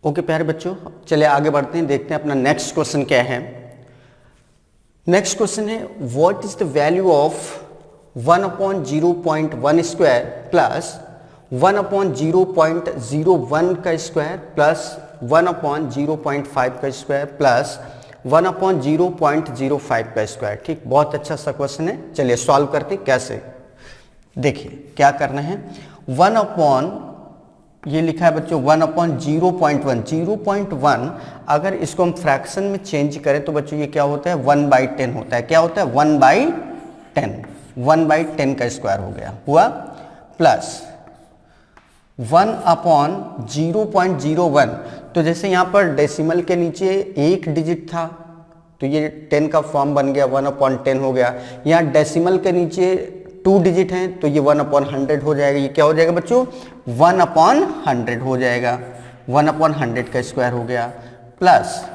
Okay प्यारे बच्चों, चलिए आगे बढ़ते हैं, देखते हैं अपना नेक्स्ट क्वेश्चन क्या है। नेक्स्ट क्वेश्चन है what is the value of 1/0.1 square plus 1/0.01 का स्क्वायर प्लस 1/0.5 का स्क्वायर प्लस 1/0.05 का स्क्वायर। ठीक, बहुत अच्छा सा क्वेश्चन है। चलिए सॉल्व करते हैं कैसे। देखिए क्या करना है, 1 ये लिखा है बच्चों 1/0.1। 0.1 अगर इसको हम फ्रैक्शन में चेंज करें तो बच्चों ये क्या होता है 1/10 होता है। क्या होता है 1/10, 1/10 का स्क्वायर हो गया हुआ, प्लस 1/0.01। तो जैसे यहाँ पर डेसिमल के नीचे एक डिजिट था तो ये 10 का फॉर्म बन गया, 1/10 हो गया। यहाँ डेसिमल के नीचे 2 डिजिट हैं तो ये 1/100 हो जाएगा। ये क्या हो जाएगा बच्चों 1/100 हो जाएगा, 1/100 का स्क्वायर हो गया, प्लस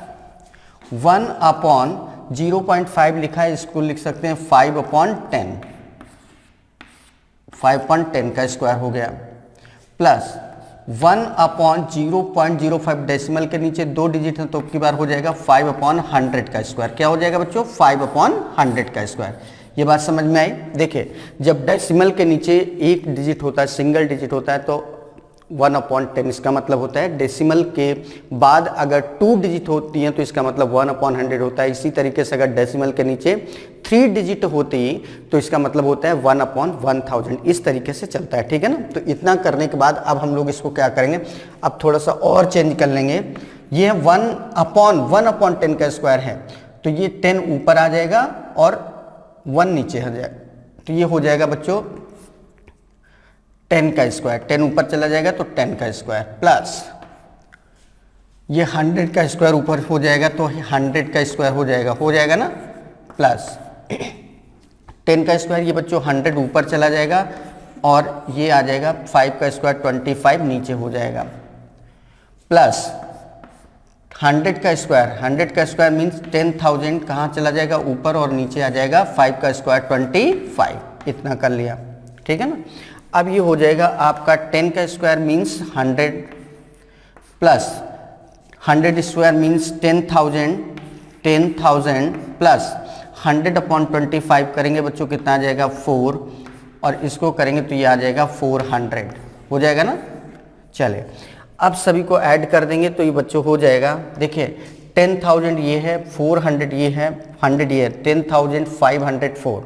1/0.5 लिखा है, इसको लिख सकते हैं 5/10, 5/10 का स्क्वायर हो गया, प्लस 1/0.05 डेसिमल के नीचे 2 डिजिट हैं तो की बार हो जाएगा 5/100 का स्क्वायर। क्या हो जाएगा बच्चों 5/100 का स्क्वायर। ये बात समझ में आई। देखिए जब डेसिमल के नीचे एक डिजिट होता है, सिंगल डिजिट होता है तो 1/10, इसका मतलब होता है डेसिमल के बाद अगर 2 डिजिट होती हैं तो इसका मतलब 1/100 होता है। इसी तरीके से अगर डेसिमल के नीचे 3 डिजिट होती तो इसका मतलब होता है 1/1000। इस तरीके से चलता है, ठीक है ना। तो इतना करने के बाद अब हम लोग इसको क्या करेंगे, अब थोड़ा सा और चेंज कर लेंगे। ये 1/10 का स्क्वायर है तो ये 10 ऊपर आ जाएगा और 1 नीचे आ जाएगा, तो ये हो जाएगा बच्चों 10 का स्क्वायर। 10 ऊपर चला जाएगा तो 10 का स्क्वायर, प्लस ये 100 का स्क्वायर ऊपर हो जाएगा तो 100 का स्क्वायर हो जाएगा ना, प्लस 10 का स्क्वायर, ये बच्चों 100 ऊपर चला जाएगा और ये आ जाएगा 5 का स्क्वायर 25 नीचे हो जाएगा, प्लस 100 का स्क्वायर मीन्स 10,000 कहाँ चला जाएगा ऊपर और नीचे आ जाएगा 5 का स्क्वायर 25। इतना कर लिया, ठीक है ना। अब ये हो जाएगा आपका 10 का square means 100 plus 100 square means 10,000 plus 100/25 करेंगे बच्चों कितना आ जाएगा 4, और इसको करेंगे तो ये आ जाएगा 400 हो जाएगा ना। चले अब सभी को ऐड कर देंगे तो ये बच्चों हो जाएगा, देखिए 10,000 ये है, 400 ये है, 100 ये है, 10,504,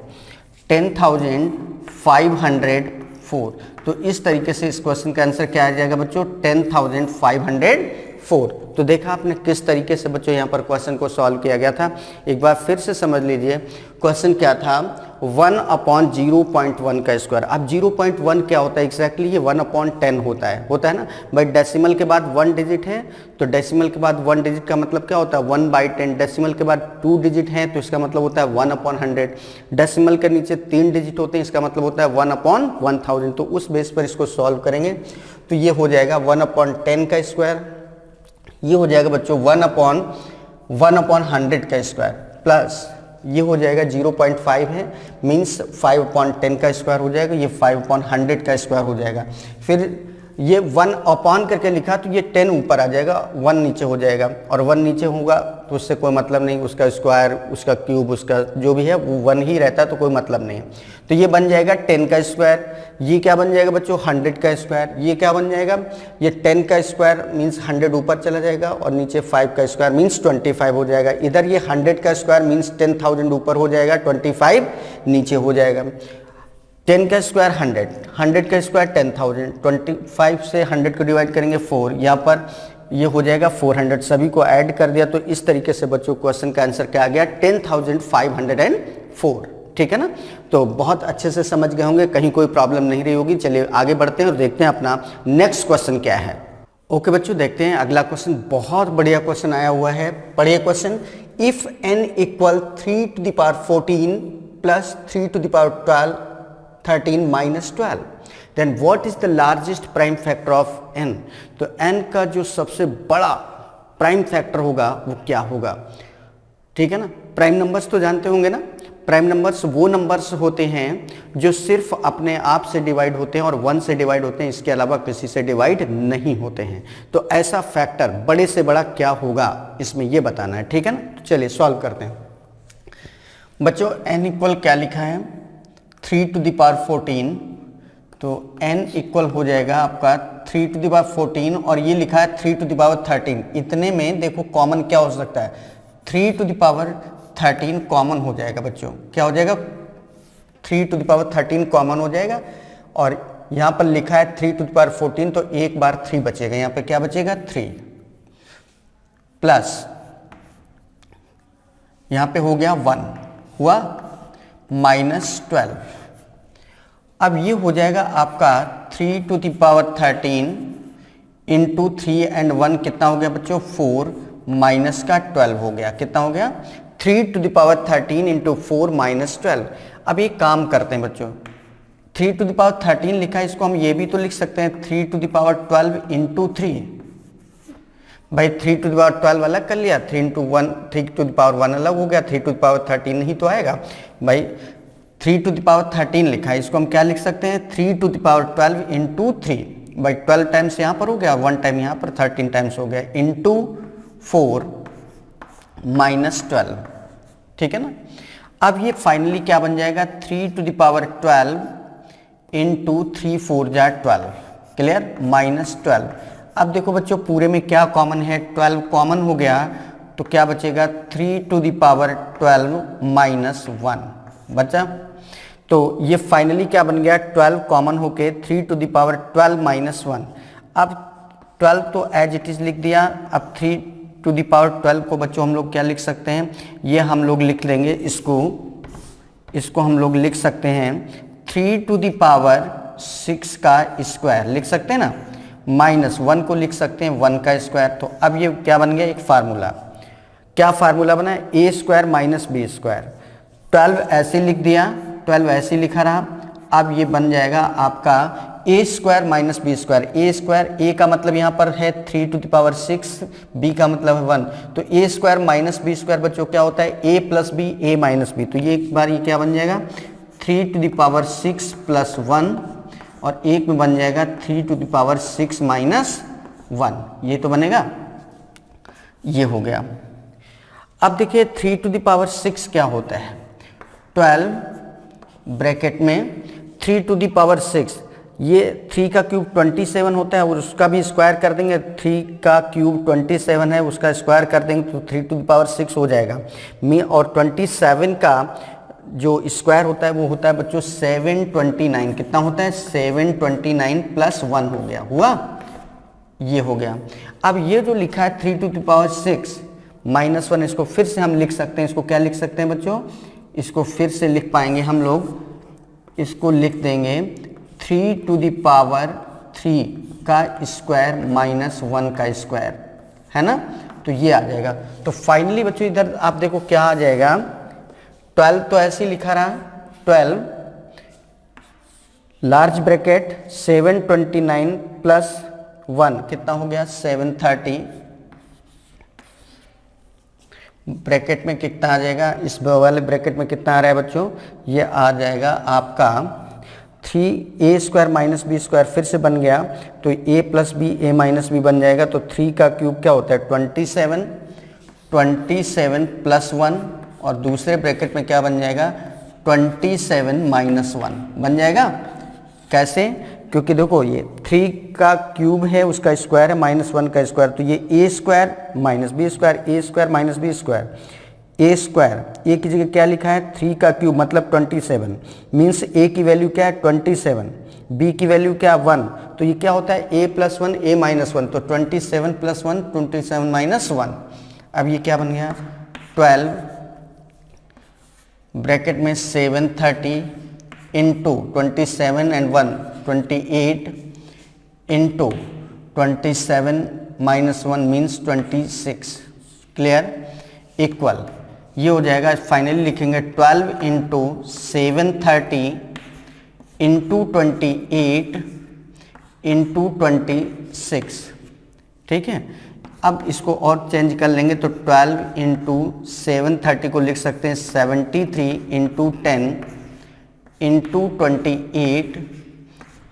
10,504। तो इस तरीके से इस क्वेश्चन का आंसर क्या आ जाएगा बच्चों 10,504। तो देखा आपने किस तरीके से बच्चों यहाँ पर क्वेश्चन को सॉल्व किया गया था। एक बार फिर से समझ लीजिए क्वेश्चन क्या था 1/0.1 का स्क्वायर। अब 0.1 क्या होता है एग्जैक्टली, ये 1/10 होता है ना। भाई डेसिमल के बाद 1 डिजिट है तो डेसिमल के बाद 1 डिजिट का मतलब क्या होता है 1/10। डेसिमल के बाद 2 डिजिट हैं तो इसका मतलब होता है 1/100। डेसिमल के नीचे 3 डिजिट होते हैं, इसका मतलब होता है 1/1000। तो उस बेस पर इसको सॉल्व करेंगे तो ये हो जाएगा 1/10 का स्क्वायर, ये हो जाएगा बच्चों 1/100 का स्क्वायर, प्लस ये हो जाएगा 0.5 है मीन्स 5/10 का स्क्वायर हो जाएगा, ये 5/100 का स्क्वायर हो जाएगा। फिर ये 1 करके लिखा तो ये 10 ऊपर आ जाएगा, 1 नीचे हो जाएगा, और 1 नीचे होगा तो उससे कोई मतलब नहीं, उसका स्क्वायर उसका क्यूब उसका जो भी है वो 1 ही रहता है तो कोई मतलब नहीं है। तो ये बन जाएगा 10 का स्क्वायर। ये क्या बन जाएगा बच्चों 100 का स्क्वायर। ये क्या बन जाएगा, ये 10 का स्क्वायर मीन्स 100 ऊपर चला जाएगा और नीचे 5 का स्क्वायर मीन्स 25 हो जाएगा। इधर ये 100 का स्क्वायर मीन्स 10,000 ऊपर हो जाएगा, 25 नीचे हो जाएगा। 10 का स्क्वायर 100, 100 का स्क्वायर 10,000, 25 से 100 को डिवाइड करेंगे 4, यहाँ पर ये हो जाएगा 400। सभी को ऐड कर दिया तो इस तरीके से बच्चों क्वेश्चन का आंसर क्या आ गया 10,504। ठीक है ना। तो बहुत अच्छे से समझ गए होंगे, कहीं कोई प्रॉब्लम नहीं रही होगी। चलिए आगे बढ़ते हैं और देखते हैं अपना नेक्स्ट क्वेश्चन क्या है। ओके बच्चों, देखते हैं अगला क्वेश्चन। बहुत बढ़िया क्वेश्चन आया हुआ है, पढ़िए question. If n equal 3^14 plus 3^12 13 minus 12 then what is the largest prime factor of n। तो n का जो सबसे बड़ा प्राइम फैक्टर होगा वो क्या होगा। ठीक है ना, प्राइम नंबर्स तो जानते होंगे ना, प्राइम नंबर्स वो नंबर्स होते हैं जो सिर्फ अपने आप से डिवाइड होते हैं और 1 से डिवाइड होते हैं, इसके अलावा किसी से डिवाइड नहीं होते हैं। तो ऐसा फैक्टर बड़े से बड़ा क्या होगा इसमें ये बताना है, ठीक है ना। तो चलिए सॉल्व करते हैं बच्चों। n इक्वल क्या लिखा है 3 टू द पावर 14, तो n इक्वल हो जाएगा आपका 3 टू द पावर 14 और ये लिखा है 3 टू द पावर 13। इतने में देखो कॉमन क्या हो सकता है, 3 टू द पावर 13 कॉमन हो जाएगा बच्चों। क्या हो जाएगा 3 टू द पावर 13 कॉमन हो जाएगा और यहाँ पर लिखा है 3 टू द पावर 14, तो एक बार 3 बचेगा। यहाँ पे क्या बचेगा 3 प्लस यहाँ पे हो गया 1 हुआ -12। अब ये हो जाएगा आपका 3 to the power 13 into 3 and 1 कितना हो गया बच्चों 4 माइनस का 12 हो गया। कितना हो गया 3 to the power 13 into 4 minus 12। अब एक काम करते हैं बच्चों, 3 टू द पावर 13 लिखा है, इसको हम ये भी तो लिख सकते हैं 3 टू द पावर 12 इंटू 3। भाई 3 टू द पावर 12 अलग कर लिया, 3 टू द पावर 1 अलग हो गया, 3 टू द पावर 13 नहीं तो आएगा भाई। 3 टू द पावर 13 लिखा है, इसको हम क्या लिख सकते हैं 3 टू द पावर 12 इंटू 3। भाई 12 टाइम्स यहाँ पर हो गया, 1 टाइम यहाँ पर 13 टाइम्स हो गया, इंटू 4 माइनस 12, ठीक है ना। अब ये फाइनली क्या बन जाएगा 3 टू द पावर 12 इंटू 3 4 जा 12, क्लियर, -12। अब देखो बच्चों पूरे में क्या कॉमन है, 12 कॉमन हो गया तो क्या बचेगा 3 टू द पावर 12 -1 बचा। तो ये फाइनली क्या बन गया 12 कॉमन होके 3 टू द पावर 12 -1। अब 12 तो एज इट इज लिख दिया। अब 3 टू द पावर 12 को बच्चों हम लोग क्या लिख सकते हैं, ये हम लोग लिख लेंगे, इसको हम लोग लिख सकते हैं 3 टू द पावर 6 का स्क्वायर लिख सकते हैं ना, -1 को लिख सकते हैं 1 का स्क्वायर। तो अब ये क्या बन गया एक फार्मूला, क्या फार्मूला बना है a square minus B square. 12 ऐसे लिख दिया, 12 ऐसे लिखा रहा। अब ये बन जाएगा आपका a square minus B square. A square, a का मतलब यहाँ पर है 3 टू द पावर 6, b का मतलब है 1, तो a square minus B square बच्चों क्या होता है a plus B, a minus B. तो ये एक बार ये क्या बन जाएगा 3 टू द पावर 6 प्लस 1 और एक में बन जाएगा 3 टू द पावर 6 माइनस 1, ये तो बनेगा, ये हो गया। अब देखिए 3 टू द पावर 6 क्या होता है, 12 ब्रैकेट में 3 टू द पावर 6, ये 3 का क्यूब 27 होता है और उसका भी स्क्वायर कर देंगे, 3 का क्यूब 27 है उसका स्क्वायर कर देंगे तो 3 टू द पावर 6 हो जाएगा। और 27 का जो स्क्वायर होता है वो होता है बच्चों 729, कितना होता है 729 प्लस 1 हो गया, हुआ, ये हो गया। अब ये जो लिखा है 3 टू द पावर 6 -1, इसको फिर से हम लिख सकते हैं, इसको क्या लिख सकते हैं बच्चों, इसको फिर से लिख पाएंगे हम लोग, इसको लिख देंगे 3 टू द पावर 3 का स्क्वायर माइनस 1 का स्क्वायर, है ना, तो ये आ जाएगा। तो फाइनली बच्चों इधर आप देखो क्या आ जाएगा, 12 तो ऐसे ही लिखा रहा, 12 लार्ज ब्रैकेट 729 प्लस 1 कितना हो गया 730, ब्रैकेट में कितना आ जाएगा, इस वाले ब्रैकेट में कितना आ रहा है बच्चों, ये आ जाएगा आपका 3a square minus B square, फिर से बन गया तो a plus B a minus B बन जाएगा। तो 3 का क्यूब क्या होता है 27 प्लस 1 और दूसरे ब्रैकेट में क्या बन जाएगा 27 माइनस 1 बन जाएगा। कैसे, क्योंकि देखो ये 3 का क्यूब है उसका स्क्वायर है -1 का स्क्वायर, तो ये a square minus B square, a square minus B square, a square, a की जगह क्या लिखा है 3 का क्यूब मतलब 27, मीन्स a की वैल्यू क्या है 27, b की वैल्यू क्या 1, तो ये क्या होता है a प्लस 1 a माइनस 1, तो 27 प्लस 1 27 माइनस 1। अब ये क्या बन गया 12 ब्रैकेट में 730 into 27 and 1 28 into 27 minus 1 means 26, clear, equal, ये हो जाएगा। फाइनली लिखेंगे 12 इंटू 730 इंटू 28 इंटू 26, ठीक है, अब इसको और चेंज कर लेंगे तो 12 इंटू 730 को लिख सकते हैं 73 इंटू 10 इंटू 28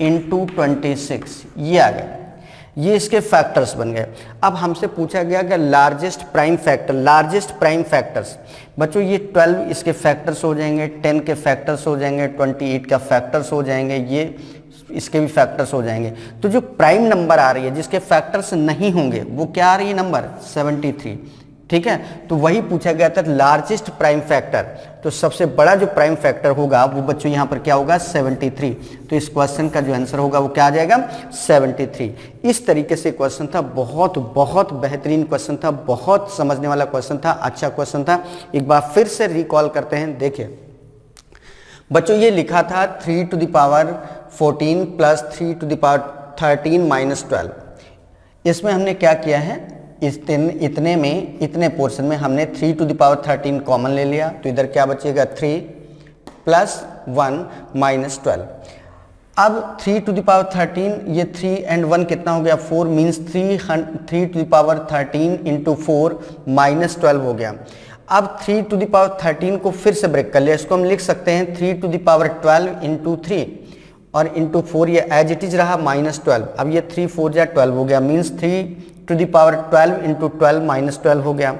इंटू 26, ये आ गया। ये इसके फैक्टर्स बन गए। अब हमसे पूछा गया कि लार्जेस्ट प्राइम फैक्टर्स बच्चों, ये 12 इसके फैक्टर्स हो जाएंगे, 10 के फैक्टर्स हो जाएंगे, 28 का फैक्टर्स हो जाएंगे, ये इसके भी फैक्टर्स हो जाएंगे। तो जो प्राइम नंबर आ रही है जिसके फैक्टर्स नहीं होंगे वो क्या आ रही है नंबर 73, ठीक है। तो वही पूछा गया था लार्जेस्ट प्राइम फैक्टर, तो सबसे बड़ा जो प्राइम फैक्टर होगा वो बच्चों यहाँ पर क्या होगा 73। तो इस क्वेश्चन का जो आंसर होगा वो क्या आ जाएगा 73। इस तरीके से क्वेश्चन था, बहुत बहुत बेहतरीन क्वेश्चन था, बहुत समझने वाला क्वेश्चन था, अच्छा क्वेश्चन था। एक बार फिर से रिकॉल करते हैं। देखिए बच्चों, ये लिखा था 3 to the power 14 plus 3 to the power 13 minus 12। इसमें हमने क्या किया है, इतने पोर्शन में हमने 3 टू द पावर 13 कॉमन ले लिया, तो इधर क्या बचेगा 3 प्लस 1 माइनस 12। अब 3 टू द पावर 13, ये 3 एंड 1 कितना हो गया 4, means 3 to the power 13 into 4 minus 12 हो गया। अब 3 टू द पावर 13 को फिर से ब्रेक कर लिया, इसको हम लिख सकते हैं 3 टू द पावर 12 इंटू 3 और इंटू 4, ये एज इट इज रहा माइनस 12। अब ये 3 4 जा 12 हो गया, means 3 to the power 12 into 12 minus 12 हो गया।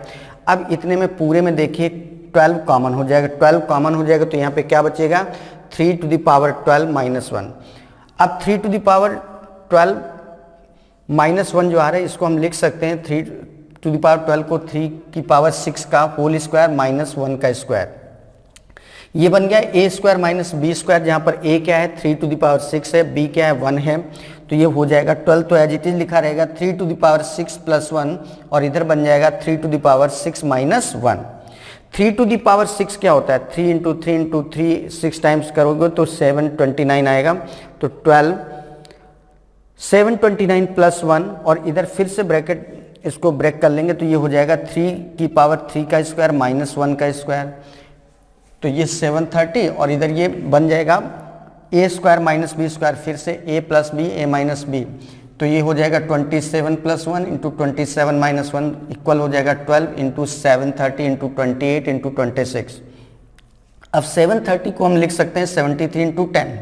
अब इतने में पूरे में देखिए 12 कॉमन हो जाएगा, 12 कॉमन हो जाएगा तो यहाँ पे क्या बचेगा 3 टू द पावर 12 माइनस 1। अब 3 टू द पावर 12 माइनस 1 जो आ रहा है इसको हम लिख सकते हैं 3 टू द पावर 12 को 3 की पावर 6 का होल स्क्वायर माइनस 1 का स्क्वायर, ये बन गया a square minus B square, जहाँ पर a क्या है 3 टू द पावर 6 है, b क्या है 1 है, तो ये हो जाएगा 12, तो एज इट इज लिखा रहेगा 3 टू द पावर 6 प्लस 1 और इधर बन जाएगा 3 to the power 6 minus 1। 3 to the power 6 क्या होता है 3 इंटू 3 इंटू 3 6 टाइम्स करोगे तो 729 आएगा, तो 12 729 प्लस 1 और इधर फिर से ब्रैकेट इसको ब्रेक कर लेंगे तो ये हो जाएगा 3 की पावर 3 का स्क्वायर माइनस 1 का स्क्वायर, तो ये 730 और इधर ये बन जाएगा a square minus B square, फिर से a plus B a minus B, तो ये हो जाएगा 27 प्लस 1 इंटू 27 माइनस 1 इक्वल हो जाएगा 12 इंटू 730 इंटू 28 इंटू 26। अब 730 को हम लिख सकते हैं 73 इंटू 10।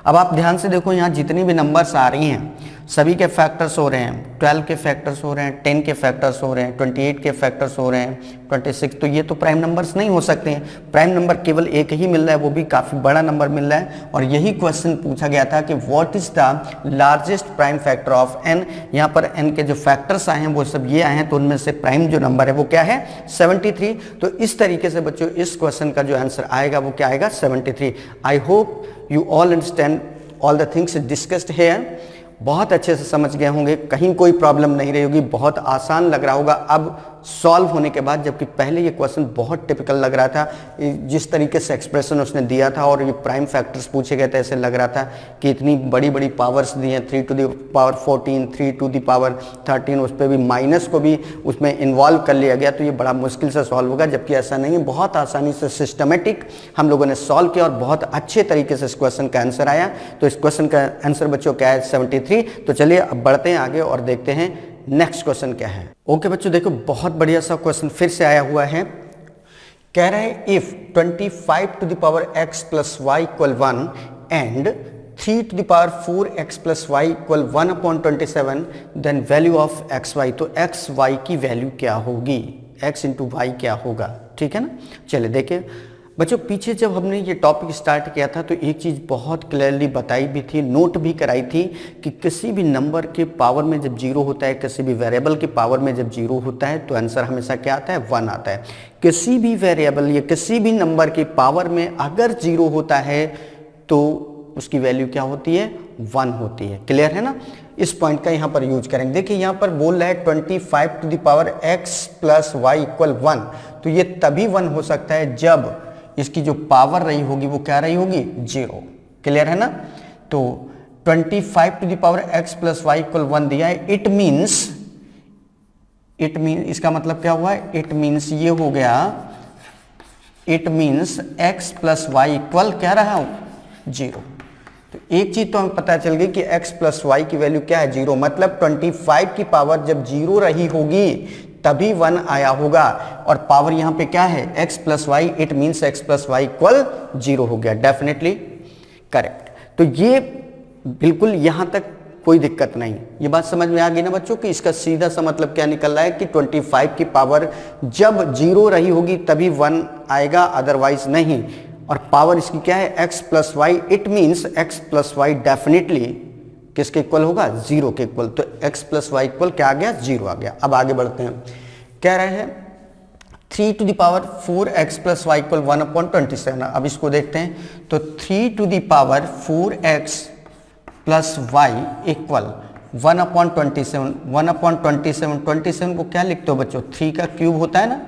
अब आप ध्यान से देखो यहाँ जितनी भी नंबर्स आ रही हैं सभी के फैक्टर्स हो रहे हैं, 12 के फैक्टर्स हो रहे हैं, 10 के फैक्टर्स हो रहे हैं, 28 के फैक्टर्स हो रहे हैं, 26, तो ये तो प्राइम नंबर्स नहीं हो सकते हैं। प्राइम नंबर केवल एक ही मिल रहा है, वो भी काफ़ी बड़ा नंबर मिल रहा है। और यही क्वेश्चन पूछा गया था कि what is the largest prime factor of n। यहाँ पर n के जो फैक्टर्स आए हैं वो सब ये आए हैं, तो उनमें से प्राइम जो नंबर है वो क्या है 73। तो इस तरीके से बच्चों इस क्वेश्चन का जो आंसर आएगा वो क्या आएगा 73। I hope you all understand all the things discussed here, बहुत अच्छे से समझ गए होंगे, कहीं कोई प्रॉब्लम नहीं रही होगी, बहुत आसान लग रहा होगा अब सॉल्व होने के बाद, जबकि पहले ये क्वेश्चन बहुत टिपिकल लग रहा था। जिस तरीके से एक्सप्रेशन उसने दिया था और ये प्राइम फैक्टर्स पूछे गए थे, ऐसे लग रहा था कि इतनी बड़ी बड़ी पावर्स दी हैं, 3 to the power 14, 3 to the power 13, उस पर भी माइनस को भी उसमें इन्वॉल्व कर लिया गया, तो ये बड़ा मुश्किल से सॉल्व होगा, जबकि ऐसा नहीं है, बहुत आसानी से सिस्टमेटिक हम लोगों ने सॉल्व किया और बहुत अच्छे तरीके से इस क्वेश्चन का आंसर आया। तो इस क्वेश्चन का आंसर बच्चों क्या है 73। तो चलिए अब बढ़ते हैं आगे और देखते हैं नेक्स्ट क्वेश्चन क्या है। ओके बच्चों देखो, बहुत बढ़िया सा क्वेश्चन फिर से आया हुआ है। कह रहे हैं if 25 to the power x plus y equal 1 and 3 to the power 4x plus y equal 1/27 then value of x Y. तो एक्स वाई की वैल्यू क्या होगी, x इंटू वाई क्या होगा, ठीक है ना। चलिए देखिए बच्चों, पीछे जब हमने ये टॉपिक स्टार्ट किया था तो एक चीज़ बहुत क्लियरली बताई भी थी, नोट भी कराई थी कि किसी भी नंबर के पावर में जब जीरो होता है, किसी भी वेरिएबल के पावर में जब जीरो होता है तो आंसर हमेशा क्या आता है 1 आता है। किसी भी वेरिएबल या किसी भी नंबर के पावर में अगर जीरो होता है तो उसकी वैल्यू क्या होती है 1 होती है। क्लियर है ना, इस पॉइंट का यहाँ पर यूज करेंगे। देखिए यहाँ पर बोल रहा है 25 to the power x plus y equal 1, तो ये तभी 1 हो सकता है जब इसकी जो पावर रही होगी वो क्या रही होगी 0। क्लियर है ना। तो 25 to the power x plus y equal 1 दिया है, इट मीन्स इसका मतलब क्या हुआ है, इट मीन्स ये हो गया, it means x plus y equal क्या रहा हूं 0। तो एक चीज तो हमें पता चल गई कि x प्लस वाई की वैल्यू क्या है 0, मतलब 25 की पावर जब 0 रही होगी तभी 1 आया होगा, और पावर यहाँ पे क्या है x plus y, it means x plus y equal 0 हो गया। Definitely correct. तो ये बिल्कुल यहाँ तक कोई दिक्कत नहीं। ये बात समझ में आ गई ना बच्चों कि इसका सीधा सा मतलब क्या निकल रहा है कि 25 की पावर जब 0 रही होगी तभी 1 आएगा, अदरवाइज नहीं। और पावर इसकी क्या है x plus y, it means x plus y definitely किसके इक्वल होगा 0 के इक्वल। तो x प्लस वाई इक्वल क्या आ गया 0 आ गया। अब आगे बढ़ते हैं, कह रहे हैं 3 to the power 4x plus y equal 1/27। अब इसको देखते हैं, तो 3 to the power 4x plus y equal 1/27। 1/27, 27 को क्या लिखते हो बच्चों, 3 का क्यूब होता है ना,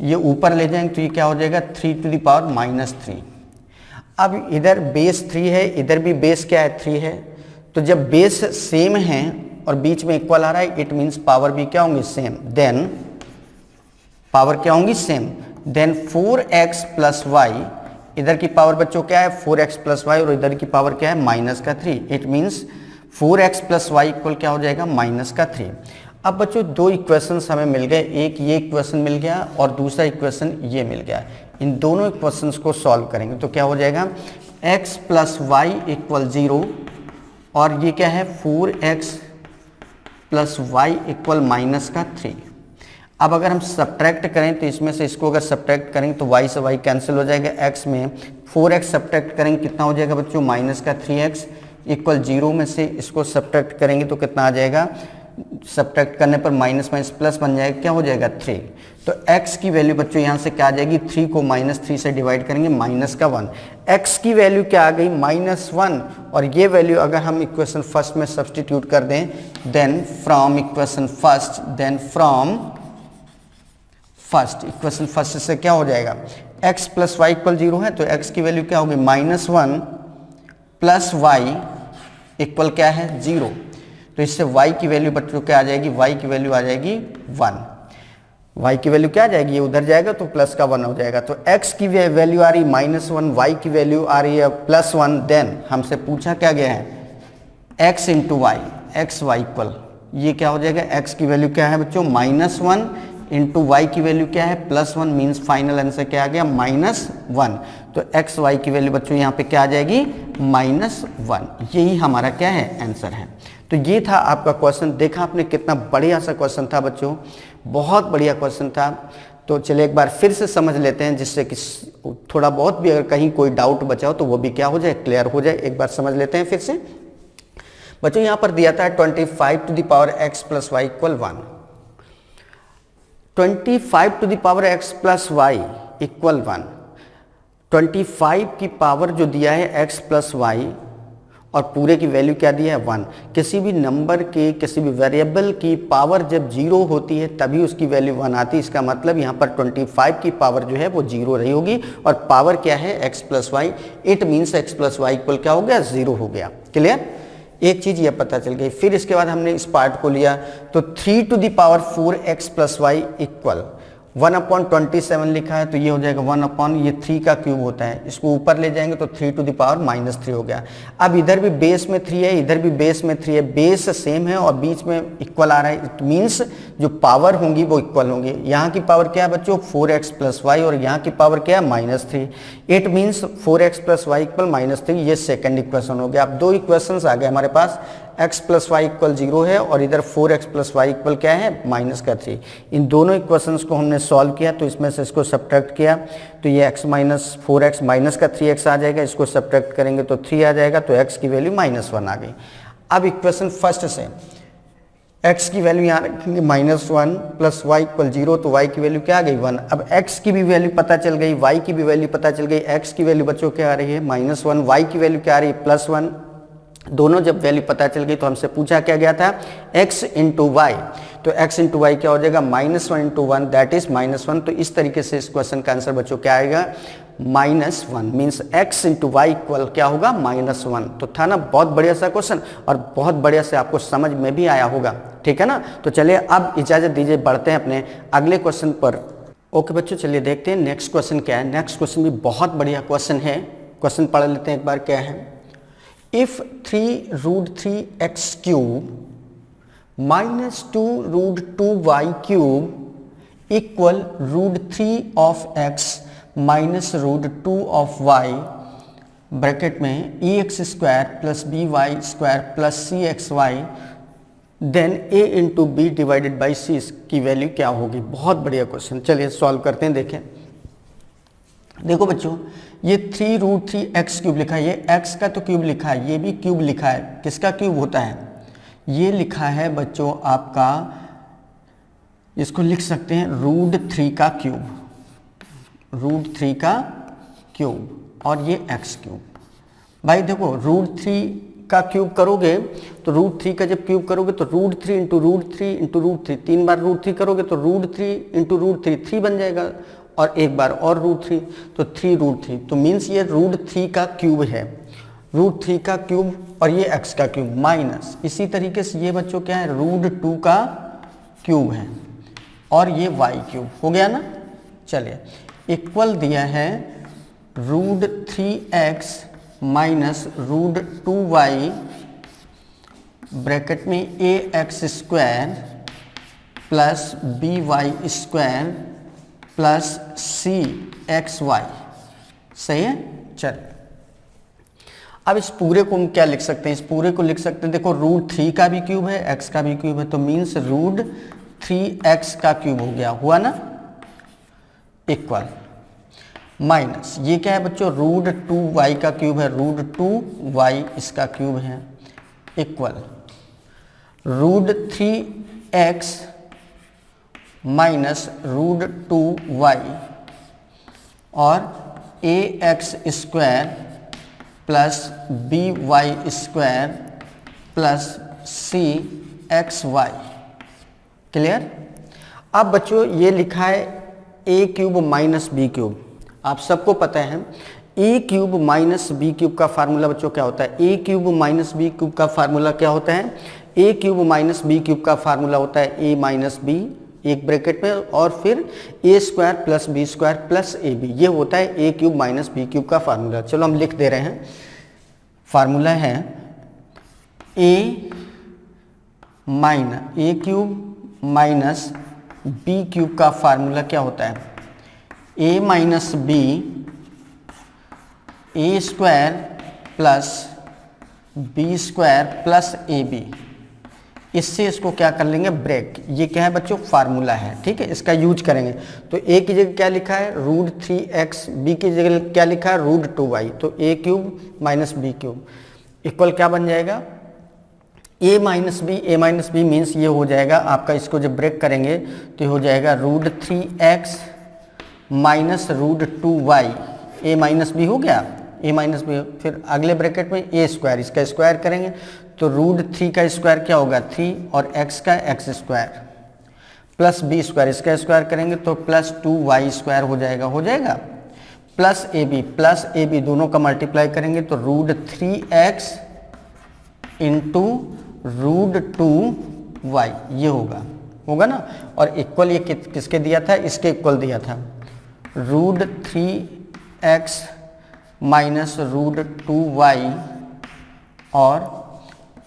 ये ऊपर ले जाएंगे तो ये क्या हो जाएगा 3 टू द पावर -3। अब इधर बेस 3 है, इधर भी बेस क्या है 3 है, तो जब बेस सेम है और बीच में इक्वल आ रहा है, इट मीन्स पावर भी क्या होंगी सेम, देन पावर क्या होंगी same. Then 4x plus Y, इधर की पावर बच्चों क्या है 4x प्लस वाई, और इधर की पावर क्या है -3। It means 4x plus y equal क्या हो जाएगा -3। अब बच्चों दो इक्वेशंस हमें मिल गए, एक ये इक्वेशन मिल गया और दूसरा इक्वेशन ये मिल गया। इन दोनों इक्वेशंस को सॉल्व करेंगे तो क्या हो जाएगा x प्लस वाई इक्वल 0, और ये क्या है 4x प्लस वाई इक्वल -3। अब अगर हम सब्ट्रैक्ट करें तो इसमें से इसको अगर सब्ट्रैक्ट करेंगे तो y से y कैंसिल हो जाएगा, x में 4x सब्ट्रैक्ट करेंगे कितना हो जाएगा बच्चों -3x इक्वल 0 में से इसको सब्ट्रैक्ट करेंगे तो कितना आ जाएगा, सब्ट्रैक्ट करने पर माइनस माइनस प्लस बन जाएगा, क्या हो जाएगा 3। तो x की वैल्यू बच्चों यहाँ से क्या आ जाएगी, 3 को -3 से डिवाइड करेंगे -1, x की वैल्यू क्या आ गई -1, और ये वैल्यू अगर हम इक्वेशन फर्स्ट में सब्स्टिट्यूट कर दें, then from equation first, then from first, equation first से क्या हो जाएगा x प्लस वाई इक्वल 0 है, तो x की वैल्यू क्या होगी -1 प्लस वाई इक्वल क्या है 0। तो इससे y की वैल्यू बच्चों क्या आ जाएगी, y की वैल्यू आ जाएगी 1। y की वैल्यू क्या आ जाएगी, ये उधर जाएगा तो प्लस का 1 हो जाएगा। तो x की वैल्यू आ रही -1, y की वैल्यू आ रही है +1। देन हमसे पूछा क्या गया है x into y, x y equal ये क्या हो जाएगा, x की वैल्यू क्या है बच्चों -1 इंटू वाई की वैल्यू क्या है +1, मीन्स फाइनल आंसर क्या आ गया -1। तो एक्स वाई की वैल्यू बच्चों यहाँ पे क्या आ जाएगी -1। यही हमारा क्या है आंसर है। तो ये था आपका क्वेश्चन। देखा आपने कितना बढ़िया सा क्वेश्चन था बच्चों, बहुत बढ़िया क्वेश्चन था। तो चलिए एक बार फिर से समझ लेते हैं, जिससे कि थोड़ा बहुत भी अगर कहीं कोई डाउट बचा हो तो वो भी क्या हो जाए, क्लियर हो जाए। एक बार समझ लेते हैं फिर से बच्चों। यहाँ पर दिया था 25 to the power x plus y equal 1। 25 to the power x plus y equal 1। 25 की पावर जो दिया है x प्लस वाई और पूरे की वैल्यू क्या दिया है 1। किसी भी नंबर के, किसी भी वेरिएबल की पावर जब 0 होती है तभी उसकी वैल्यू 1 आती है। इसका मतलब यहाँ पर 25 की पावर जो है वो 0 रही होगी, और पावर क्या है x plus y, it means x plus y equal क्या हो गया 0 हो गया। क्लियर, एक चीज ये पता चल गई। फिर इसके बाद हमने इस पार्ट को लिया तो 3 to the power 4x plus y equal 1/27 लिखा है, तो ये हो जाएगा 1 ये 3 का क्यूब होता है, इसको ऊपर ले जाएंगे तो 3 टू द पावर -3 हो गया। अब इधर भी बेस में 3 है, इधर भी बेस में 3 है, बेस सेम है और बीच में इक्वल आ रहा है, इट मीन्स जो पावर होंगी वो इक्वल होंगी। यहाँ की पावर क्या है बच्चों 4x प्लस वाई, और यहाँ की पावर क्या है -3, it means 4x plus y equal -3। ये सेकंड इक्वेशन हो गया। अब दो इक्वेशंस आ गए हमारे पास, x प्लस वाई इक्वल 0 है और इधर 4x प्लस वाई इक्वल क्या है -3। इन दोनों इक्वेशंस को हमने सॉल्व किया, तो इसमें से इसको सब्ट्रैक्ट किया तो ये x माइनस 4x -3x आ जाएगा, इसको सब्ट्रैक्ट करेंगे तो 3 आ जाएगा, तो x की वैल्यू -1 आ गई। अब इक्वेशन फर्स्ट से x की वैल्यू यहाँ रखेंगे -1 प्लस वाई इक्वल 0, तो y की वैल्यू क्या आ गई 1। अब x की भी वैल्यू पता चल गई, y की भी वैल्यू पता चल गई। x की वैल्यू बच्चों क्या आ रही है -1, y की वैल्यू क्या आ रही है +1। दोनों जब वैल्यू पता चल गई तो हमसे पूछा क्या गया था x इंटू वाई, तो x इंटू वाई क्या हो जाएगा -1 इंटू 1 दैट इज -1। तो इस तरीके से इस क्वेश्चन का आंसर बच्चों क्या आएगा -1, means x into y equal क्या होगा -1। तो था ना बहुत बढ़िया सा क्वेश्चन, और बहुत बढ़िया से आपको समझ में भी आया होगा, ठीक है ना। तो चलिए अब इजाजत दीजिए, बढ़ते हैं अपने अगले क्वेश्चन पर। ओके बच्चों, चलिए देखते हैं नेक्स्ट क्वेश्चन क्या है। नेक्स्ट क्वेश्चन भी बहुत बढ़िया क्वेश्चन है, क्वेश्चन पढ़ लेते हैं एक बार क्या है। If 3√3x cube minus 2√2y cube equal √3 of x minus √2 of y bracket में ax square plus by square plus cxy then a into B divided by C की वैल्यू क्या होगी। बहुत बढ़िया क्वेश्चन, चलिए सॉल्व करते हैं। देखें, देखो बच्चों, ये 3√3x क्यूब लिखा है, ये x का तो क्यूब लिखा है, ये भी क्यूब लिखा है। किसका क्यूब होता है? ये लिखा है बच्चों आपका, इसको लिख सकते हैं √3 का क्यूब, √3 का क्यूब, और ये x क्यूब। भाई देखो, √3 का क्यूब करोगे तो √3 का जब क्यूब करोगे तो √3 इंटू √3 इंटू √3, 3 बार √3 करोगे तो √3 इंटू √3 3 बन जाएगा, और एक बार और √3 तो 3√3, तो मीन्स ये √3 का क्यूब है, √3 का क्यूब, और ये x का क्यूब माइनस, इसी तरीके से ये बच्चों क्या है, √2 का क्यूब है, और ये y क्यूब हो गया ना। चलिए, इक्वल दिया है √3x माइनस √2y ब्रैकेट में ax square plus by square plus cxy, सही है। चलिए, अब इस पूरे को हम क्या लिख सकते हैं? इस पूरे को लिख सकते हैं, देखो √3 का भी क्यूब है, x का भी क्यूब है, तो मीन्स √3x का क्यूब हो गया, हुआ ना, इक्वल माइनस ये क्या है बच्चों, √2y का क्यूब है, √2y इसका क्यूब है, इक्वल √3x माइनस √2y और ax square plus by square plus cxy। Clear? अब बच्चों ये लिखा है a cube minus b cube, आप सबको पता है a cube minus b cube का फार्मूला बच्चों क्या होता है? a cube minus b cube का फार्मूला क्या होता है? a cube minus b cube का फार्मूला होता है a माइनस बी, एक ब्रैकेट में, और फिर a square plus b square plus a B, ये होता है a cube minus b cube का फार्मूला। चलो हम लिख दे रहे हैं, फार्मूला है a cube minus b cube का फार्मूला क्या होता है? a minus b a square plus b square plus a b, इससे इसको क्या कर लेंगे, ब्रेक। ये क्या है बच्चों, फार्मूला है, ठीक है, इसका यूज करेंगे। तो a की जगह क्या लिखा है, √3x, b की जगह क्या लिखा है, √2y, तो a cube minus b cube equal क्या बन जाएगा, a माइनस बी मीन्स ये हो जाएगा आपका, इसको जब ब्रेक करेंगे तो ये हो जाएगा √3x minus √2y, a minus B हो गया, a माइनस बी, फिर अगले ब्रैकेट में a स्क्वायर, इसका स्क्वायर करेंगे तो √3 का स्क्वायर क्या होगा, 3, और x का x square plus b square, इसका स्क्वायर करेंगे तो प्लस 2y स्क्वायर हो जाएगा, प्लस ए बी दोनों का मल्टीप्लाई करेंगे तो √3x इंटू √2y ये होगा ना, और इक्वल ये किसके दिया था, इसके इक्वल दिया था, √3x माइनस √2y और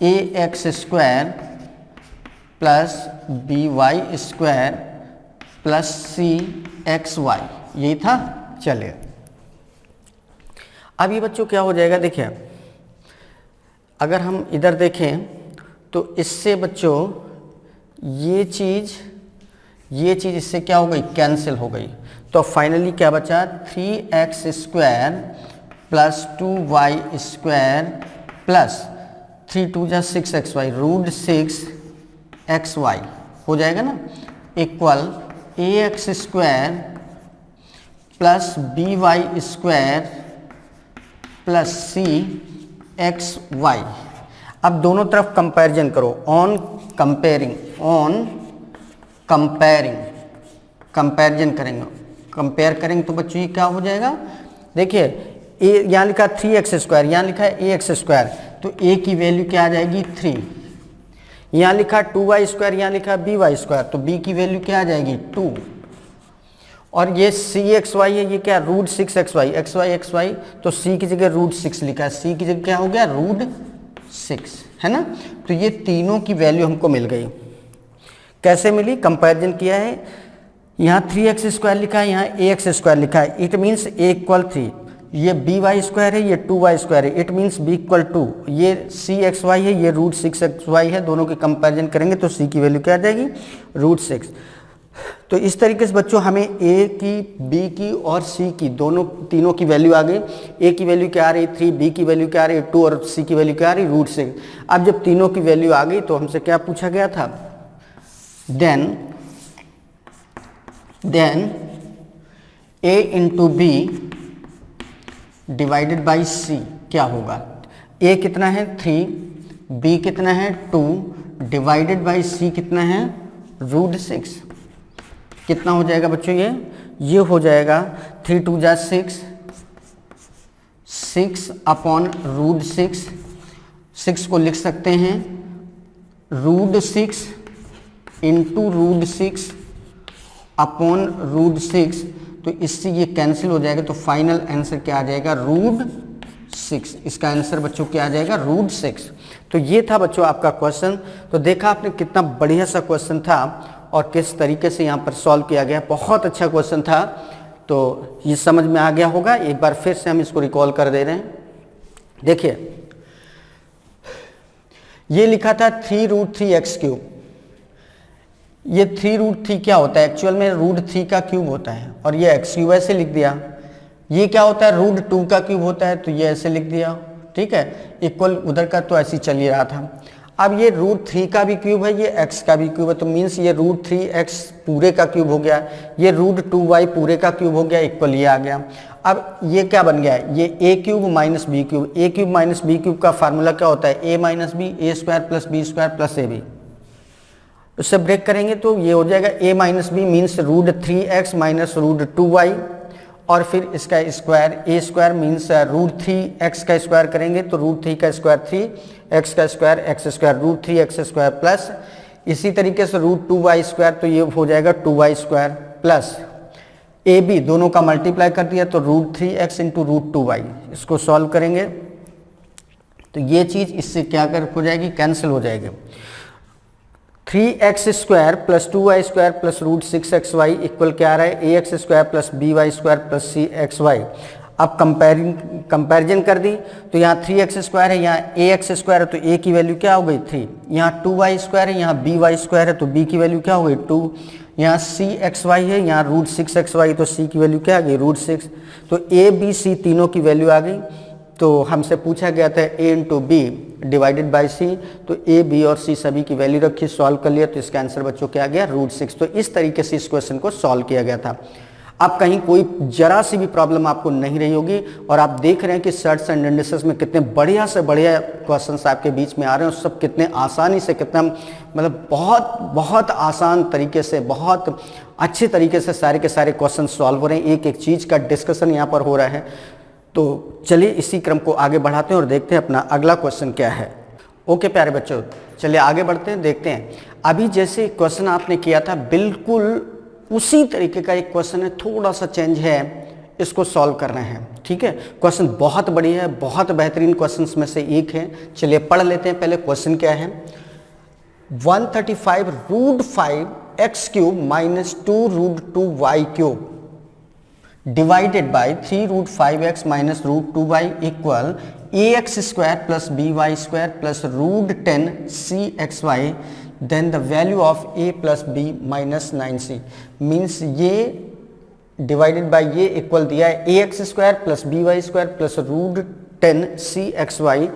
ax square plus by square plus cxy, यही था। चलिए, अब ये बच्चों क्या हो जाएगा, देखिए अगर हम इधर देखें तो इससे बच्चों ये चीज़ इससे क्या हो गई, कैंसिल हो गई, तो फाइनली क्या बचा, 3x square plus 2y square plus 3 2 जा 6xy, √6xy हो जाएगा ना, equal ax square plus by square plus cxy। अब दोनों तरफ कंपैरिजन करो, ऑन कंपैरिजन करेंगे, कंपेयर करेंगे तो बच्चों ये क्या हो जाएगा, देखिए यहाँ लिखा 3x स्क्वायर, यहाँ लिखा है ax स्क्वायर, तो a की वैल्यू क्या आ जाएगी 3, यहाँ लिखा 2y स्क्वायर, यहाँ लिखा by स्क्वायर, तो b की वैल्यू क्या आ जाएगी 2, और ये सी एक्स वाई है, ये क्या root 6 X Y, x Y, तो सी की जगह रूट 6 लिखा है, सी की जगह क्या हो गया रूट 6, है ना। तो ये तीनों की वैल्यू हमको मिल गई। कैसे मिली, कंपैरिजन किया है, यहाँ 3x² लिखा है, यहाँ ax² लिखा है, इट मीन्स a इक्वल 3, ये by² है, ये 2y² है, इट मीन्स b इक्वल 2, ये cxy है, ये रूट 6xy है, दोनों के कंपैरिजन करेंगे तो c की वैल्यू क्या आ जाएगी रूट 6। तो इस तरीके से बच्चों हमें a की, b की और c की तीनों की वैल्यू आ गई। a की वैल्यू क्या आ रही 3, b की वैल्यू क्या आ रही 2 और c की वैल्यू क्या आ रही रूट 6। अब जब तीनों की वैल्यू आ गई तो हमसे क्या पूछा गया था, then a into B divided by c क्या होगा, a कितना है 3, b कितना है 2, डिवाइडेड बाई c कितना है रूट 6। कितना हो जाएगा बच्चों, ये हो जाएगा 3 2 जा 6, 6 अपॉन रूट 6, 6 को लिख सकते हैं root 6 into root 6 upon root 6, तो इससे ये कैंसिल हो जाएगा, तो फाइनल आंसर क्या आ जाएगा रूट 6। इसका आंसर बच्चों क्या आ जाएगा रूट 6। तो ये था बच्चों आपका क्वेश्चन। तो देखा आपने कितना बढ़िया सा क्वेश्चन था और किस तरीके से यहाँ पर सॉल्व किया गया, बहुत अच्छा क्वेश्चन था। तो ये समझ में आ गया होगा, एक बार फिर से हम इसको रिकॉल कर दे रहे हैं। देखिए ये लिखा था 3 रूट 3 एक्स क्यूब, ये 3 रूट 3 क्या होता है, एक्चुअल में रूट 3 का क्यूब होता है, और ये एक्स क्यूब ऐसे लिख दिया। ये क्या होता है रूट 2 का क्यूब होता है, तो ये ऐसे लिख दिया, ठीक है, इक्वल उधर का तो ऐसे ही चल ही रहा था। अब ये रूट 3 का भी क्यूब है, ये एक्स का भी क्यूब है, तो मीन्स ये रूट 3x पूरे का क्यूब हो गया, ये रूट 2y पूरे का क्यूब हो गया, इक्वल ये आ गया। अब ये क्या बन गया है, ये a cube minus b cube, a cube minus b cube का फार्मूला क्या होता है a minus b, a square plus b square plus ab। उससे ब्रेक करेंगे तो ये हो जाएगा a minus b means root 3x minus root 2y, और फिर इसका square a square means root 3x का स्क्वायर करेंगे तो रूट 3 का स्क्वायर 3, x का square x square root 3x square plus इसी तरीके से रूट 2y स्क्वायर, तो ये हो जाएगा 2y square plus a B दोनों का मल्टीप्लाई कर दिया तो root 3x into root 2y। इसको सॉल्व करेंगे तो ये चीज़ इससे क्या कर हो जाएगी, कैंसिल हो जाएगी। 3x square plus 2y square plus root 6xy equal क्या आ रहा है ax square plus by square plus cxy। अब कंपैरिजन कर दी तो यहाँ 3x स्क्वायर है, यहाँ ax स्क्वायर है, तो a की वैल्यू क्या हो गई 3, यहाँ 2y स्क्वायर है, यहाँ by स्क्वायर है, तो b की वैल्यू क्या हो गई 2, यहाँ cxy है, यहाँ रूट 6xy, तो c की वैल्यू क्या आ गई रूट 6। तो a b c तीनों की वैल्यू आ गई। तो हमसे पूछा गया था a into B divided by C, तो a b और c सभी की वैल्यू रखी, सॉल्व कर लिया, तो इसका आंसर बच्चों क्या आ गया रूट 6। तो इस तरीके से इस क्वेश्चन को सॉल्व किया गया था। अब कहीं कोई जरा सी भी प्रॉब्लम आपको नहीं रही होगी, और आप देख रहे हैं कि सर्ट्स एंड इंडिसेस में कितने बढ़िया से बढ़िया क्वेश्चंस आपके बीच में आ रहे हैं, और सब कितने आसानी से, कितना मतलब बहुत बहुत आसान तरीके से, बहुत अच्छे तरीके से सारे के सारे क्वेश्चन सॉल्व हो रहे हैं। एक एक चीज़ का डिस्कशन यहाँ पर हो रहा है। तो चलिए इसी क्रम को आगे बढ़ाते हैं और देखते हैं अपना अगला क्वेश्चन क्या है। ओके प्यारे बच्चों, चलिए आगे बढ़ते हैं, देखते हैं। अभी जैसे क्वेश्चन आपने किया था बिल्कुल उसी तरीके का एक क्वेश्चन है, थोड़ा सा चेंज है, इसको सॉल्व कर रहे हैं, ठीक है। क्वेश्चन बहुत बढ़िया है, बहुत बेहतरीन क्वेश्चंस में से एक है। चलिए पढ़ लेते हैं पहले क्वेश्चन क्या है। 135 root 5 x cube minus 2 root 2 y cube divided by 3 root 5x minus root 2y equal ax square plus by square plus root 10 cxy, then the value of a plus b minus 9c। Means ये divided by ये equal दिया है ax square plus by square plus root 10 cxy,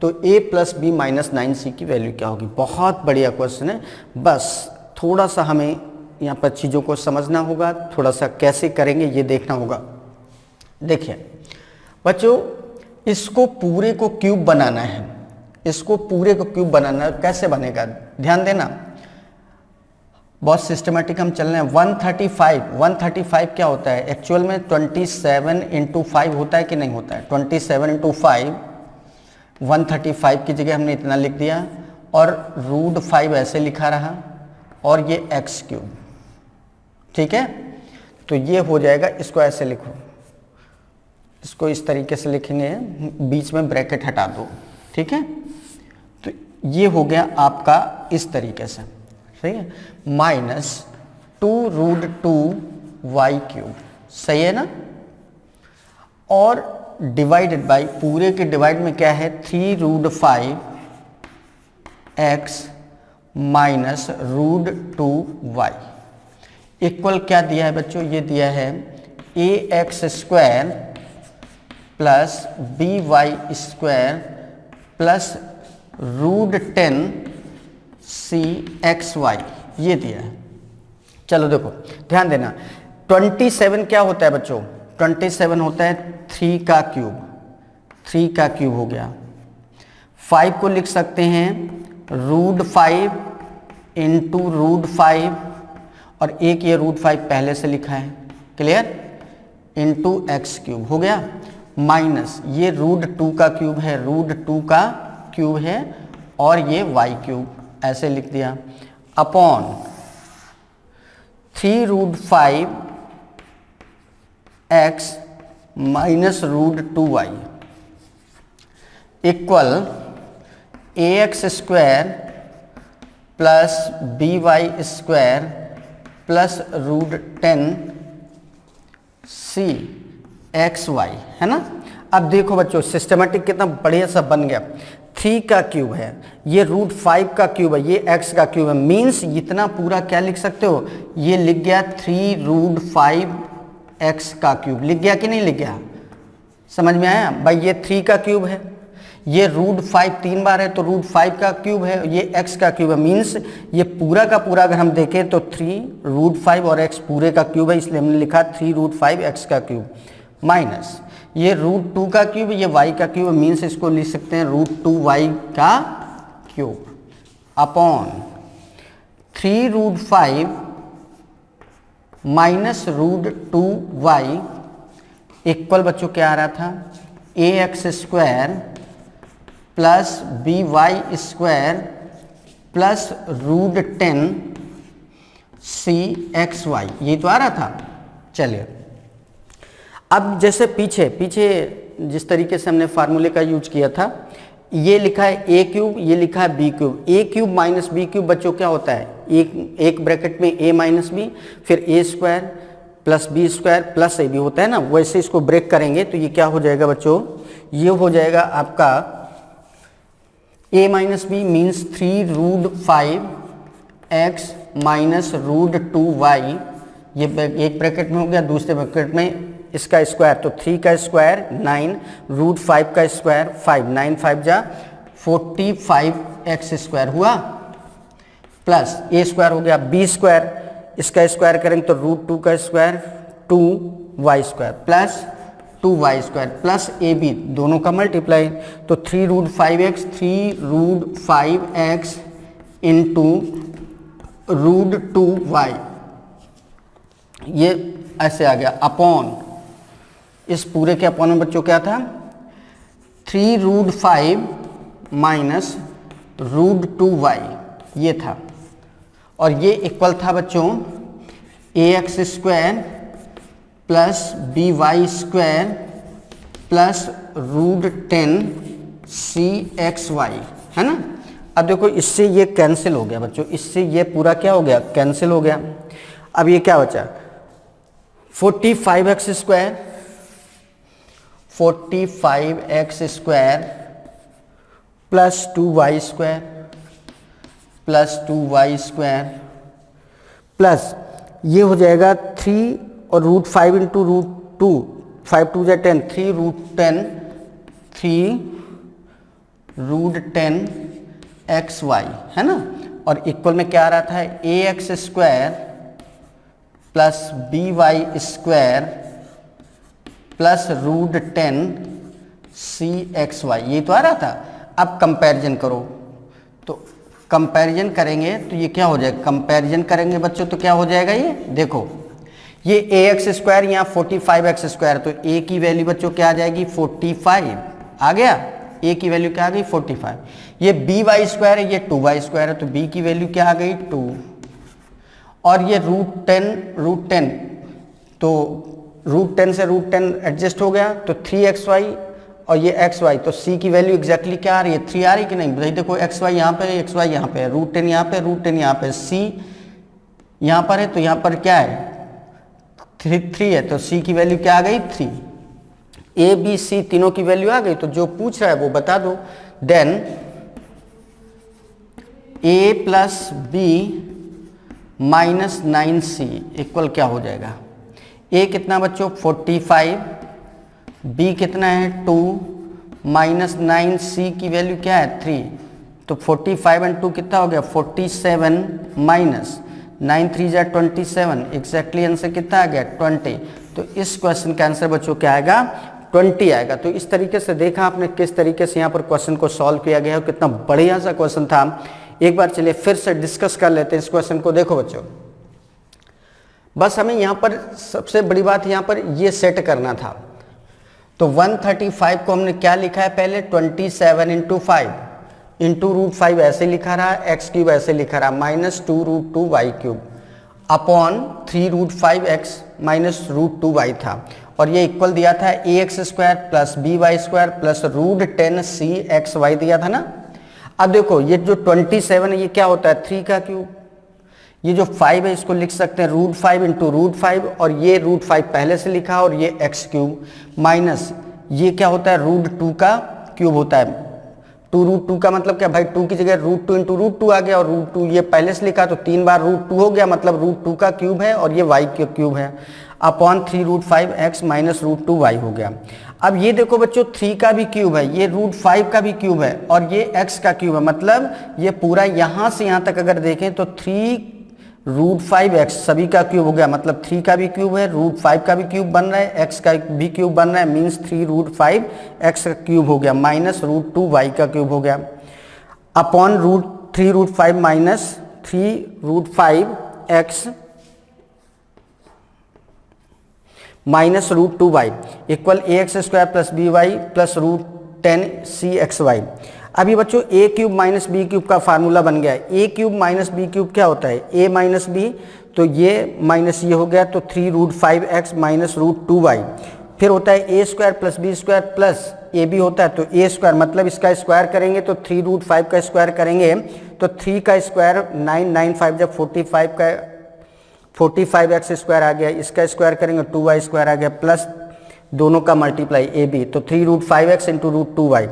तो a plus b minus 9c की value क्या होगी। बहुत बढ़िया क्वेश्चन है, बस थोड़ा सा हमें यहाँ पर चीज़ों को समझना होगा, थोड़ा सा कैसे करेंगे ये देखना होगा। देखिए बच्चों, इसको पूरे को क्यूब बनाना है, इसको पूरे को क्यूब बनाना है, कैसे बनेगा ध्यान देना, बहुत सिस्टमेटिक हम चल रहे हैं। 135 क्या होता है एक्चुअल में 27 इंटू 5 होता है कि नहीं होता है। 27 इंटू 5 135 की जगह हमने इतना लिख दिया, और रूट 5 ऐसे लिखा रहा, और ये एक्स क्यूब, ठीक है। तो ये हो जाएगा, इसको ऐसे लिखो, इसको इस तरीके से लिखेंगे, बीच में ब्रैकेट हटा दो, ठीक है। तो ये हो गया आपका इस तरीके से, सही है, -2√2y³, सही है ना। और डिवाइडेड बाई, पूरे के डिवाइड में क्या है, 3√5x -√2y इक्वल क्या दिया है बच्चों, ये दिया है ax² plus by² plus √10cxy, ये दिया है। चलो देखो ध्यान देना, 27 क्या होता है बच्चों, 27 होता है 3 का क्यूब, 3 का क्यूब हो गया। 5 को लिख सकते हैं √5 इंटू √5, और एक ये √5 पहले से लिखा है, क्लियर, इंटू x³ हो गया, माइनस ये √2 का क्यूब है, √2 का क्यूब है, और ये y³, ऐसे लिख दिया, upon 3√5x -√2y equal ax² plus by² plus √10cxy, है ना। अब देखो बच्चों, सिस्टमेटिक कितना बढ़िया सा बन गया। 3 का क्यूब है, ये √5 का क्यूब है, ये x का क्यूब है, मीन्स इतना पूरा क्या लिख सकते हो, ये लिख गया 3√5x का क्यूब, लिख गया कि नहीं लिख गया, समझ में आया भाई। ये 3 का क्यूब है, ये √5 3 बार है तो √5 का क्यूब है, ये x का क्यूब है, मीन्स ये पूरा का पूरा अगर हम देखें तो 3√5 और x पूरे का क्यूब है, इसलिए हमने लिखा 3√5x का क्यूब, माइनस ये √2 का क्यूब, ये y का क्यूब, मीन्स इसको लिख सकते हैं √2y का cube, upon 3√5 minus √2y equal बच्चों क्या आ रहा था, ax² plus by² plus √10cxy, ये तो आ रहा था। चलिए अब जैसे पीछे जिस तरीके से हमने फार्मूले का यूज किया था, ये लिखा है a³, ये लिखा है b³, a³ माइनस b³ बच्चों क्या होता है, एक ब्रैकेट में a माइनस b, फिर a² plus b² plus ab होता है ना, वैसे इसको ब्रेक करेंगे तो ये क्या हो जाएगा बच्चों, ये हो जाएगा आपका a minus b means 3√5x -√2y, ये एक ब्रैकेट में हो गया, दूसरे ब्रैकेट में इसका स्क्वायर, तो 3 का स्क्वायर 9, √5 का स्क्वायर 5, 9 5 जा 45x² हुआ, प्लस a² हो गया, b² इसका स्क्वायर करेंगे तो √2 का square 2y² plus 2y² plus ab, दोनों का मल्टीप्लाई, तो 3√5x इंटू √2y, ये ऐसे आ गया, अपॉन इस पूरे के अपॉन में बच्चों क्या था, 3√5 माइनस √2y ये था, और ये इक्वल था बच्चों ax² plus by² plus √10cxy, है ना। अब देखो इससे ये कैंसिल हो गया बच्चों, इससे ये पूरा क्या हो गया, कैंसिल हो गया। अब ये क्या बचा, 45x² प्लस 2y² प्लस ये हो जाएगा 3 और √5 इंटू √2, 5 2 जा 10, 3√10xy, है ना। और इक्वल में क्या आ रहा था, ax² plus by² plus √10cxy, ये तो आ रहा था। अब कंपैरिजन करो, तो कंपैरिजन करेंगे तो ये क्या हो जाएगा, कंपैरिजन करेंगे बच्चों तो क्या हो जाएगा, ये देखो ये ax² यहाँ 45x², तो a की वैल्यू बच्चों क्या आ जाएगी, 45 आ गया, a की वैल्यू क्या आ गई 45, ये by² है, ये 2y² है, तो b की वैल्यू क्या आ गई 2, और ये √10 तो √10 से √10 एडजस्ट हो गया, तो 3xy और ये xy, तो c की वैल्यू एग्जैक्टली क्या आ रही है, 3 आ रही कि नहीं। भाई देखो xy यहाँ पे है, xy यहाँ पे है, √10 यहाँ पे, √10 यहाँ पे, c यहाँ पर है, तो यहाँ पर क्या है 3 है, तो c की वैल्यू क्या आ गई 3। a b c तीनों की वैल्यू आ गई, तो जो पूछ रहा है वो बता दो। Then a plus b minus 9c equal क्या हो जाएगा, a कितना बच्चों 45, b कितना है 2, माइनस 9c की वैल्यू क्या है 3, तो 45 एंड 2 कितना हो गया 47, माइनस 9 3 जा 27, एग्जैक्टली आंसर कितना आ गया 20। तो इस क्वेश्चन का आंसर बच्चों क्या आएगा 20 आएगा। तो इस तरीके से देखा आपने किस तरीके से यहाँ पर क्वेश्चन को सॉल्व किया गया है, कितना बढ़िया सा क्वेश्चन था। एक बार चलिए फिर से डिस्कस कर लेते हैं इस क्वेश्चन को। देखो बच्चों, बस हमें यहाँ पर सबसे बड़ी बात यहाँ पर ये सेट करना था। तो 135 को हमने क्या लिखा है पहले 27 इंटू 5 इंटू √5 ऐसे लिखा रहा, एक्स क्यूब ऐसे लिखा रहा, minus 2√2y cube upon 3√5x minus √2y था, और ये इक्वल दिया था ax² plus by² plus √10cxy दिया था ना। अब देखो ये जो 27 है ये क्या होता है 3 का क्यूब, ये जो 5 है इसको लिख सकते हैं √5 इंटू √5, और ये √5 पहले से लिखा और ये x क्यूब, माइनस ये क्या होता है √2 का क्यूब होता है। 2√2 का मतलब क्या भाई 2 की जगह √2 इंटू √2 आ गया, और √2 ये पहले से लिखा तो 3 बार √2 हो गया, मतलब √2 का क्यूब है और ये y का क्यूब है, अपॉन 3√5x माइनस √2y हो गया। अब ये देखो बच्चों 3 का भी क्यूब है, ये √5 का भी क्यूब है, और ये x का क्यूब है, मतलब ये पूरा यहाँ से यहाँ तक अगर देखें तो 3√5x सभी का क्यूब हो गया, मतलब 3 का भी क्यूब है, √5 का भी क्यूब बन रहा है, x का भी क्यूब बन रहा है, मीन्स 3√5x का क्यूब हो गया, माइनस √2y का क्यूब हो गया, upon 3√5 minus 3√5x minus √2y equal ax² plus by plus √10cxy। अभी बच्चों a cube minus b cube का फार्मूला बन गया है। a cube minus b cube क्या होता है a माइनस बी, तो ये माइनस ये हो गया, तो 3√5x माइनस √2y, फिर होता है a² plus b² plus ab होता है, तो a², मतलब इसका स्क्वायर करेंगे तो 3√5 का स्क्वायर करेंगे तो 3 का स्क्वायर 9 9 5 जब 45 का 45x स्क्वायर आ गया, इसका स्क्वायर करेंगे 2y² आ गया, प्लस दोनों का मल्टीप्लाई ए बी, तो 3√5x into √2y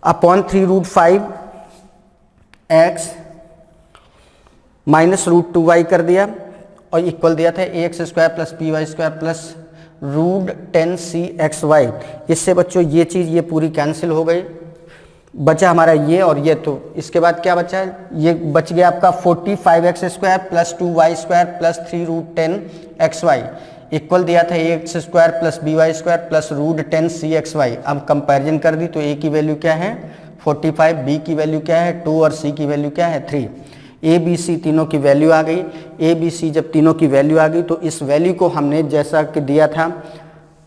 upon 3√5x minus √2y कर दिया, और इक्वल दिया था ax² plus by² plus √10cxy। इससे बच्चों ये चीज़ ये पूरी कैंसिल हो गई, बचा हमारा ये और ये, तो इसके बाद क्या बचा है, ये बच गया आपका 45x² plus 2y² plus 3√10xy equal दिया था ax² plus by² plus √10cxy। अब कंपैरिजन कर दी तो a की वैल्यू क्या है 45, b की वैल्यू क्या है 2 और c की वैल्यू क्या है 3। a b c तीनों की वैल्यू आ गई। a b c जब तीनों की वैल्यू आ गई तो इस वैल्यू को हमने जैसा कि दिया था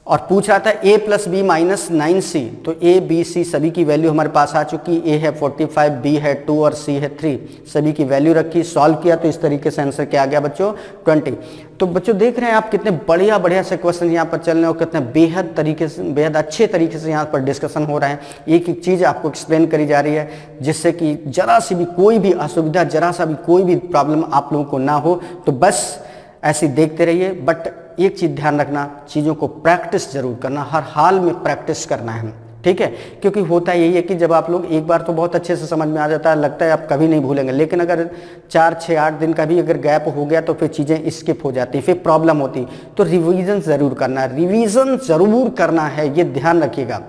और पूछ रहा था a plus b minus 9c, तो a b c सभी की वैल्यू हमारे पास आ चुकी। a है 45, b है 2 और c है 3, सभी की वैल्यू रखी, सॉल्व किया तो इस तरीके से आंसर क्या आ गया बच्चों 20। तो बच्चों देख रहे हैं आप कितने बढ़िया बढ़िया से क्वेश्चन यहाँ पर चल रहे हैं और कितने बेहद तरीके से बेहद अच्छे तरीके से यहाँ पर डिस्कशन हो रहा है। एक एक चीज़ आपको एक्सप्लेन करी जा रही है जिससे कि जरा सी भी कोई भी असुविधा, जरा सा भी कोई भी प्रॉब्लम आप लोगों को ना हो। तो बस ऐसे देखते रहिए, बट एक चीज़ ध्यान रखना, चीज़ों को प्रैक्टिस जरूर करना, हर हाल में प्रैक्टिस करना है, ठीक है। क्योंकि होता यही है कि जब आप लोग एक बार तो बहुत अच्छे से समझ में आ जाता है, लगता है आप कभी नहीं भूलेंगे, लेकिन अगर 4 6 8 दिन का भी अगर गैप हो गया तो फिर चीज़ें स्किप हो जाती, फिर प्रॉब्लम होती। तो रिवीजन ज़रूर करना है, रिवीजन ज़रूर करना है, ये ध्यान रखिएगा।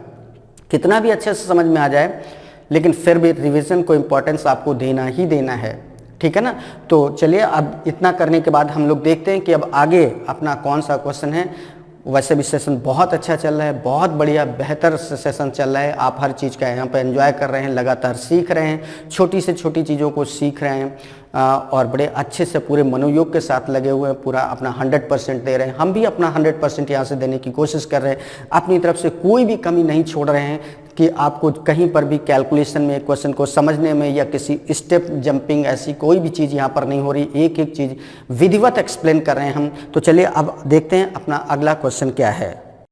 कितना भी अच्छे से समझ में आ जाए लेकिन फिर भी रिवीजन को इम्पोर्टेंस आपको देना ही देना है, ठीक है ना। तो चलिए अब इतना करने के बाद हम लोग देखते हैं कि अब आगे अपना कौन सा क्वेश्चन है। वैसे भी सेशन बहुत अच्छा चल रहा है, बहुत बढ़िया बेहतर सेशन चल रहा है। आप हर चीज़ का यहाँ पर एंजॉय कर रहे हैं, लगातार सीख रहे हैं, छोटी से छोटी चीज़ों को सीख रहे हैं और बड़े अच्छे से पूरे मनोयोग के साथ लगे हुए हैं, पूरा अपना 100% दे रहे हैं। हम भी अपना 100% यहाँ से देने की कोशिश कर रहे हैं, अपनी तरफ से कोई भी कमी नहीं छोड़ रहे हैं। कि आपको कहीं पर भी कैलकुलेशन में क्वेश्चन को समझने में या किसी स्टेप जंपिंग ऐसी कोई भी चीज़ यहाँ पर नहीं हो रही, एक एक चीज़ विधिवत एक्सप्लेन कर रहे हैं हम। तो चलिए अब देखते हैं अपना अगला क्वेश्चन क्या है।